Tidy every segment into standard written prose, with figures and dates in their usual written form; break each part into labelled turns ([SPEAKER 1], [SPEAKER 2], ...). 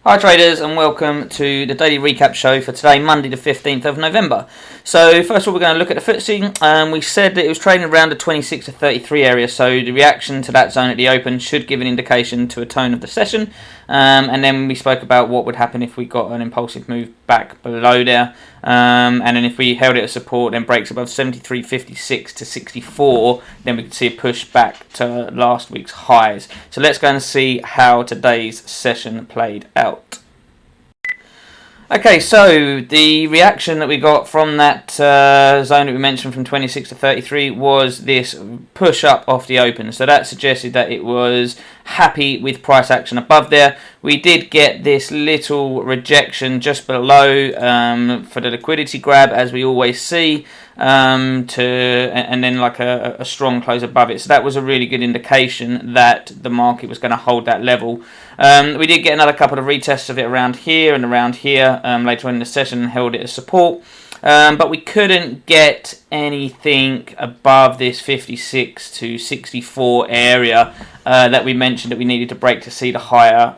[SPEAKER 1] Hi traders, and welcome to the daily recap show for today, Monday the 15th of November. So first of all, we're going to look at the FTSE. We said that it was trading around the 26 to 33 area, so the reaction to that zone at the open should give an indication to a tone of the session. And then we spoke about what would happen if we got an impulsive move back below there. And then if we held it as support, then breaks above 73.56 to 64, then we could see a push back to last week's highs. So let's go and see how today's session played out. Okay, so the reaction that we got from that zone that we mentioned from 26 to 33 was this push up off the open. So that suggested that it was happy with price action above there. We did get this little rejection just below for the liquidity grab, as we always see, and then like a strong close above it. So that was a really good indication that the market was going to hold that level. We did get another couple of retests of it around here and around here later on in the session and held it as support. But we couldn't get anything above this 56 to 64 area that we mentioned that we needed to break to see the higher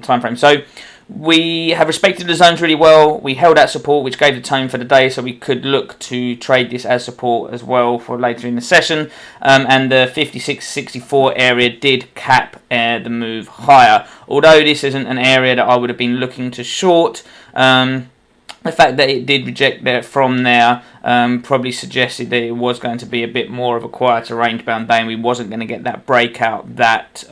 [SPEAKER 1] time frame. So we have respected the zones really well. We held that support, which gave the tone for the day, so we could look to trade this as support as well for later in the session. And the 56-64 area did cap the move higher. Although this isn't an area that I would have been looking to short, the fact that it did reject there from there probably suggested that it was going to be a bit more of a quieter range-bound day, and we wasn't going to get that breakout that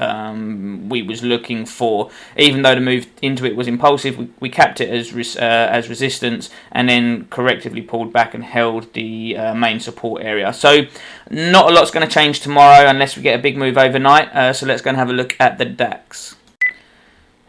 [SPEAKER 1] we was looking for. Even though the move into it was impulsive, we capped it as resistance, and then correctively pulled back and held the main support area. So not a lot's going to change tomorrow unless we get a big move overnight. So let's go and have a look at the DAX.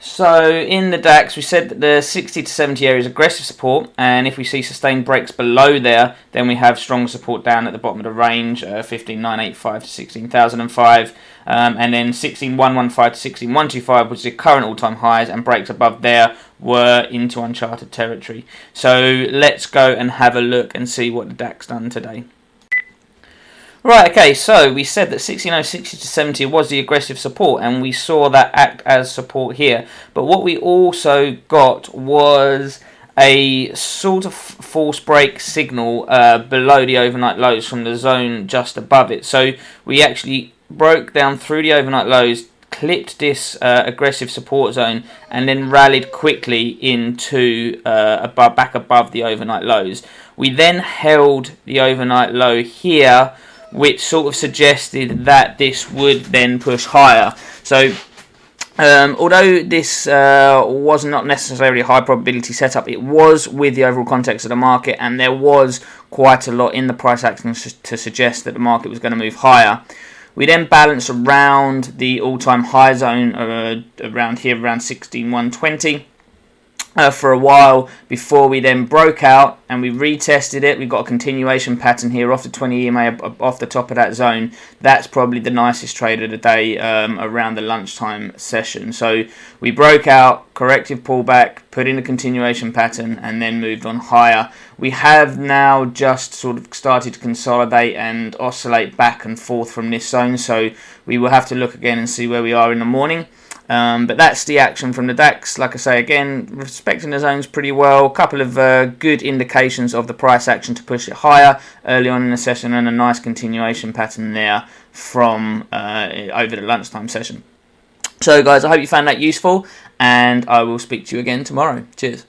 [SPEAKER 1] So in the DAX, we said that the 60 to 70 area is aggressive support, and if we see sustained breaks below there, then we have strong support down at the bottom of the range, 15,985 to 16,005, and then 16,115 to 16,125, which is the current all-time highs, and breaks above there were into uncharted territory. So let's go and have a look and see what the DAX done today. Right, okay, so we said that 16,060 to 70 was the aggressive support, and we saw that act as support here. But what we also got was a sort of false break signal below the overnight lows from the zone just above it. So we actually broke down through the overnight lows, clipped this aggressive support zone, and then rallied quickly into back above the overnight lows. We then held the overnight low here, which sort of suggested that this would then push higher. So although this was not necessarily a high probability setup, it was with the overall context of the market, and there was quite a lot in the price action to suggest that the market was going to move higher. We then balanced around the all-time high zone around here, around 16,120. For a while before we then broke out and we retested it. We got a continuation pattern here off the 20 EMA off the top of that zone. That's probably the nicest trade of the day around the lunchtime session. So we broke out, corrective pullback, put in a continuation pattern, and then moved on higher. We have now just sort of started to consolidate and oscillate back and forth from this zone, so we will have to look again and see where we are in the morning. But that's the action from the DAX. Like I say, again, respecting the zones pretty well. A couple of good indications of the price action to push it higher early on in the session, and a nice continuation pattern there from over the lunchtime session. So guys, I hope you found that useful, and I will speak to you again tomorrow. Cheers.